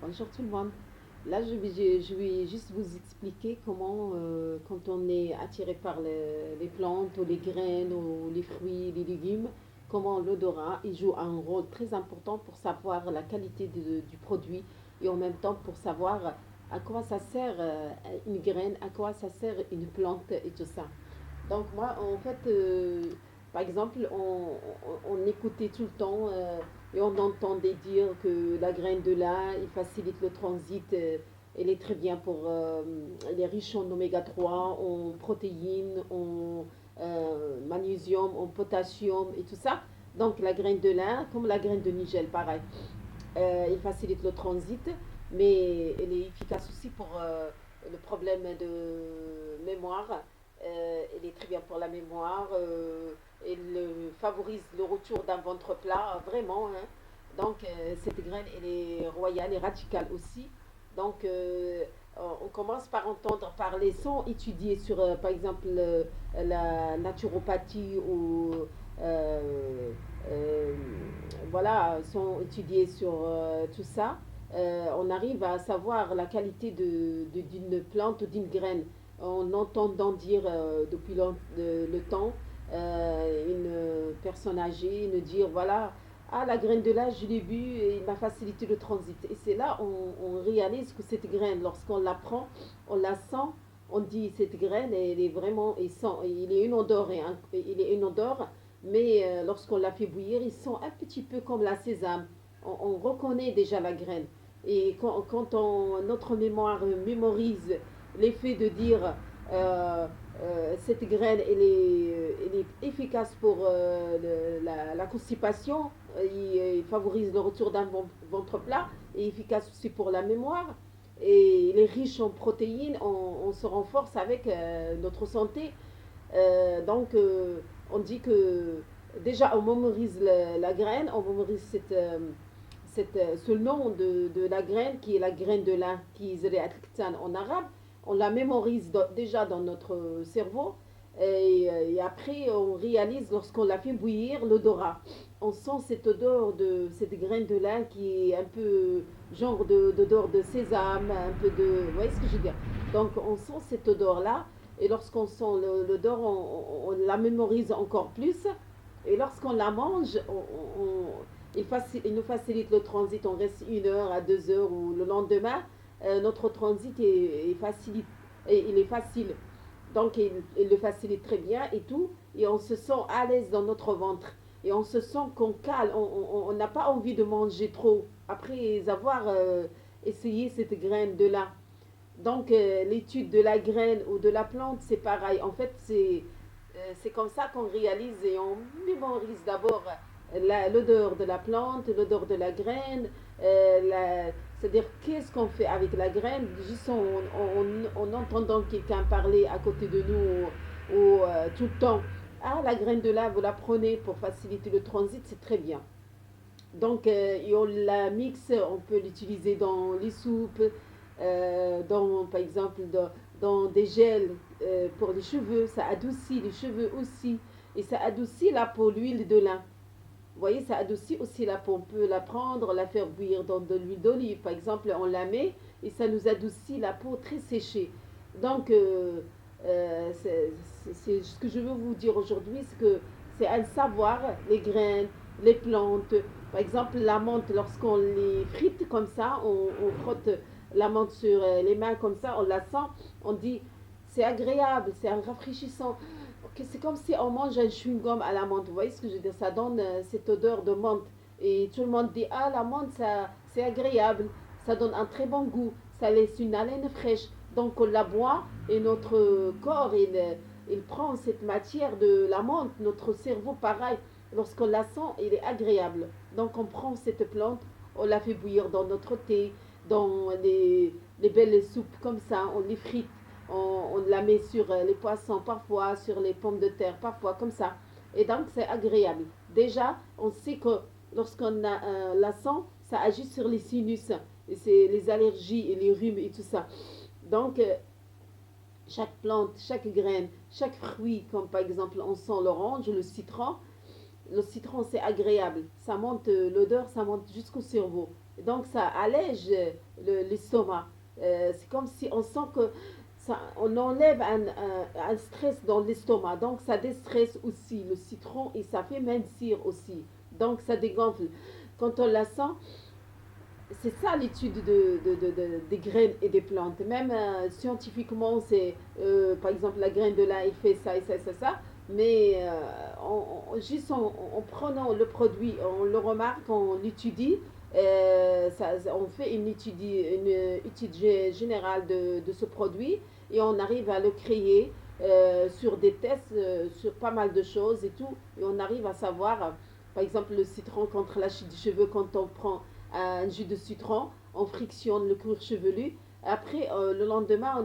Bonjour tout le monde. Là, je vais juste vous expliquer comment, quand on est attiré par les plantes, ou les graines, ou les fruits, les légumes, comment l'odorat il joue un rôle très important pour savoir la qualité du produit et en même temps pour savoir à quoi ça sert une graine, à quoi ça sert une plante et tout ça. Donc moi, en fait, par exemple, on écoutait tout le temps et on entendait dire que la graine de lin, il facilite le transit, elle est très bien pour, elle est riche en oméga 3, en protéines, en magnésium, en potassium et tout ça. Donc la graine de lin, comme la graine de nigel, pareil, il facilite le transit, mais elle est efficace aussi pour le problème de mémoire. Elle est très bien pour la mémoire. Elle favorise le retour d'un ventre plat, vraiment, hein. Donc, cette graine, elle est royale et radicale aussi. Donc, on commence par entendre parler sans étudier sur, par exemple, la naturopathie ou euh, euh, voilà, sont étudiés sur tout ça, on arrive à savoir la qualité d'une plante ou d'une graine en entendant dire depuis le temps une personne âgée nous dire voilà, ah, la graine de là, je l'ai bu et il m'a facilité le transit. Et c'est là on réalise que cette graine, lorsqu'on la prend, on la sent, on dit cette graine, elle est vraiment, il est une odeur, il est une odeur, mais lorsqu'on la fait bouillir, ils sont un petit peu comme la sésame. On reconnaît déjà la graine. Et notre mémoire mémorise l'effet de dire cette graine, elle est efficace pour la constipation, il favorise le retour d'un ventre plat, et efficace aussi pour la mémoire. Et il est riche en protéines, on se renforce avec notre santé. On dit que déjà, on mémorise la graine, on mémorise ce nom de la graine, qui est la graine de lin, qui est en arabe. On la mémorise déjà dans notre cerveau. Et après, on réalise, lorsqu'on la fait bouillir, l'odorat. On sent cette odeur de cette graine de lin qui est un peu genre d'odeur de sésame, un peu de. Vous voyez ce que je veux dire? Donc, on sent cette odeur-là. Et lorsqu'on sent l'odeur, on la mémorise encore plus. Et lorsqu'on la mange, il nous facilite le transit. On reste 1 heure à 2 heures ou le lendemain, notre transit il est facile. Donc il le facilite très bien et tout. Et on se sent à l'aise dans notre ventre. Et on se sent qu'on cale. On n'a pas envie de manger trop après avoir essayé cette graine de là. Donc, l'étude de la graine ou de la plante, c'est pareil. En fait, c'est comme ça qu'on réalise et on mémorise d'abord l'odeur de la plante, l'odeur de la graine, c'est-à-dire qu'est-ce qu'on fait avec la graine, juste en entendant quelqu'un parler à côté de nous ou tout le temps. Ah, la graine de là, vous la prenez pour faciliter le transit, c'est très bien. Donc, et on la mixe, on peut l'utiliser dans les soupes, par exemple, dans des gels pour les cheveux. Ça adoucit les cheveux aussi. Et ça adoucit la peau, l'huile de lin. Vous voyez, ça adoucit aussi la peau. On peut la prendre, la faire bouillir dans de l'huile d'olive. Par exemple, on la met et ça nous adoucit la peau très séchée. Donc, c'est ce que je veux vous dire aujourd'hui, c'est que c'est un savoir, les graines, les plantes. Par exemple, la menthe, lorsqu'on les frite comme ça, on frotte la menthe sur les mains comme ça, on la sent, on dit c'est agréable, c'est rafraîchissant. C'est comme si on mange un chewing-gum à la menthe. Vous voyez ce que je veux dire? Ça donne cette odeur de menthe. Et tout le monde dit, ah, la menthe, ça, c'est agréable. Ça donne un très bon goût. Ça laisse une haleine fraîche. Donc on la boit et notre corps, il prend cette matière de la menthe. Notre cerveau, pareil, lorsqu'on la sent, il est agréable. Donc on prend cette plante, on la fait bouillir dans notre thé, dans les belles soupes comme ça, on les frite, on la met sur les poissons parfois, sur les pommes de terre parfois, comme ça. Et donc c'est agréable. Déjà, on sait que lorsqu'on la sent, ça agit sur les sinus, et c'est les allergies et les rhumes et tout ça. Donc, chaque plante, chaque graine, chaque fruit, comme par exemple on sent l'orange, le citron c'est agréable. Ça monte l'odeur, ça monte jusqu'au cerveau. Donc ça allège l'estomac. C'est comme si on sent que ça, on enlève un stress dans l'estomac, donc ça déstresse aussi le citron et ça fait mincir aussi, donc ça dégonfle. Quand on la sent, c'est ça l'étude des graines et des plantes. Même scientifiquement, c'est par exemple la graine de l'ail fait ça et ça et ça. Mais juste en prenant le produit, on le remarque, on l'étudie, on fait une étude générale de ce produit et on arrive à le créer sur des tests, sur pas mal de choses et tout. Et on arrive à savoir, par exemple, le citron contre la chute des cheveux, quand on prend un jus de citron, on frictionne le cuir chevelu. Après, le lendemain,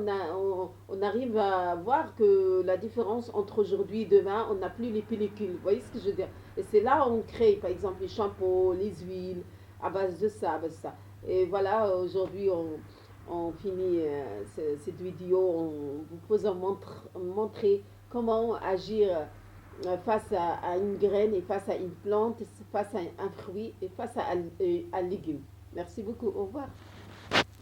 on arrive à voir que la différence entre aujourd'hui et demain, on n'a plus les pellicules. Vous voyez ce que je veux dire? Et c'est là où on crée, par exemple, les shampoings, les huiles, à base de ça, à base de ça. Et voilà, aujourd'hui, on finit cette vidéo en vous faisant montrer comment agir face à une graine et face à une plante, face à un fruit et face à un légume. Merci beaucoup. Au revoir.